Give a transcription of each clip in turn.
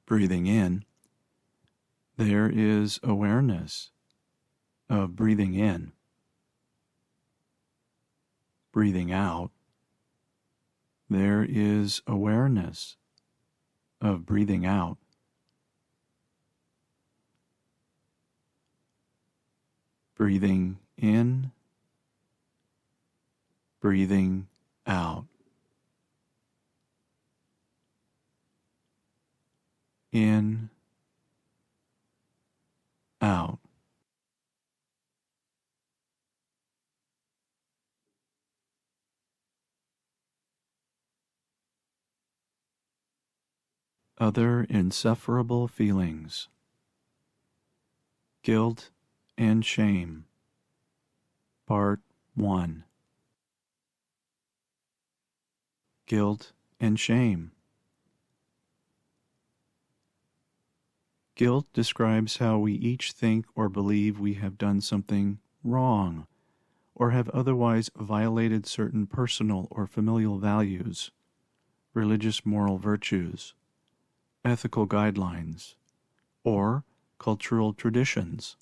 Breathing in, there is awareness of breathing in. Breathing out, there is awareness of breathing out. Breathing in, breathing out. In, out. Other insufferable feelings. Guilt and shame. Part 1. Guilt and shame. Guilt describes how we each think or believe we have done something wrong, or have otherwise violated certain personal or familial values, religious moral virtues, ethical guidelines, or cultural traditions,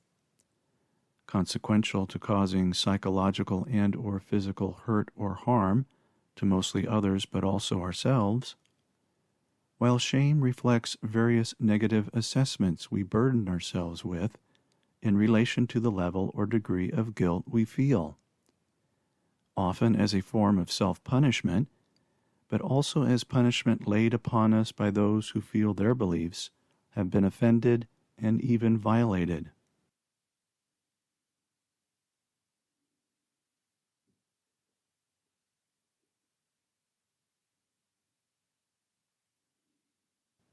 consequential to causing psychological and or physical hurt or harm to mostly others but also ourselves, while shame reflects various negative assessments we burden ourselves with in relation to the level or degree of guilt we feel, often as a form of self-punishment, but also as punishment laid upon us by those who feel their beliefs have been offended and even violated.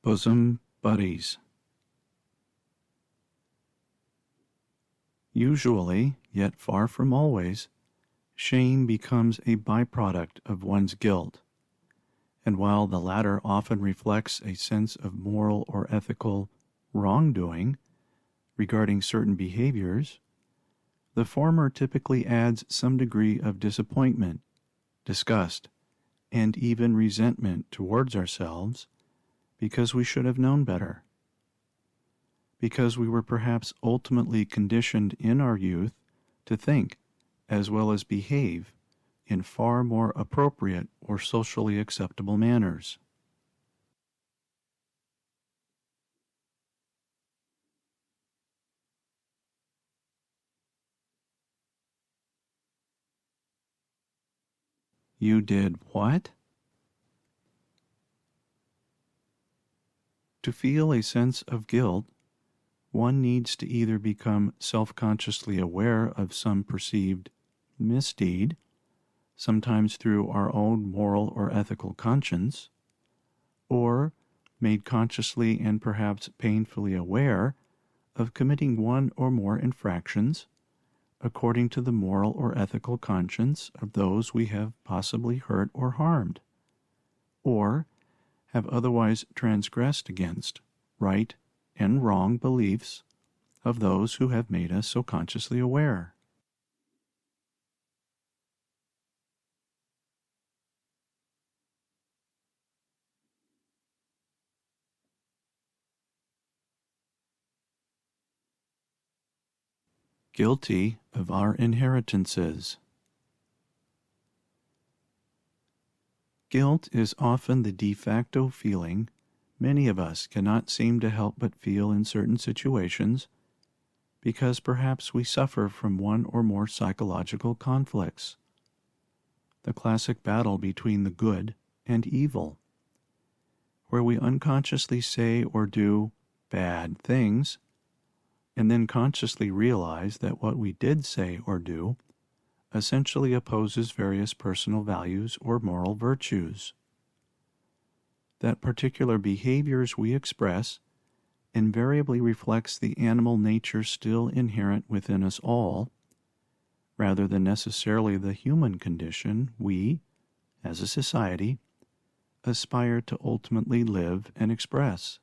Bosom buddies. Usually, yet far from always, shame becomes a byproduct of one's guilt, and while the latter often reflects a sense of moral or ethical wrongdoing regarding certain behaviors, the former typically adds some degree of disappointment, disgust, and even resentment towards ourselves because we should have known better, because we were perhaps ultimately conditioned in our youth to think as well as behave in far more appropriate or socially acceptable manners. You did what? To feel a sense of guilt, one needs to either become self-consciously aware of some perceived misdeed, sometimes through our own moral or ethical conscience, or made consciously and perhaps painfully aware of committing one or more infractions according to the moral or ethical conscience of those we have possibly hurt or harmed, or have otherwise transgressed against right and wrong beliefs of those who have made us so consciously aware. Guilty of our inheritances. Guilt is often the de facto feeling many of us cannot seem to help but feel in certain situations because perhaps we suffer from one or more psychological conflicts. The classic battle between the good and evil, where we unconsciously say or do bad things and then consciously realize that what we did say or do essentially opposes various personal values or moral virtues. That particular behaviors we express invariably reflects the animal nature still inherent within us all, rather than necessarily the human condition we, as a society, aspire to ultimately live and express.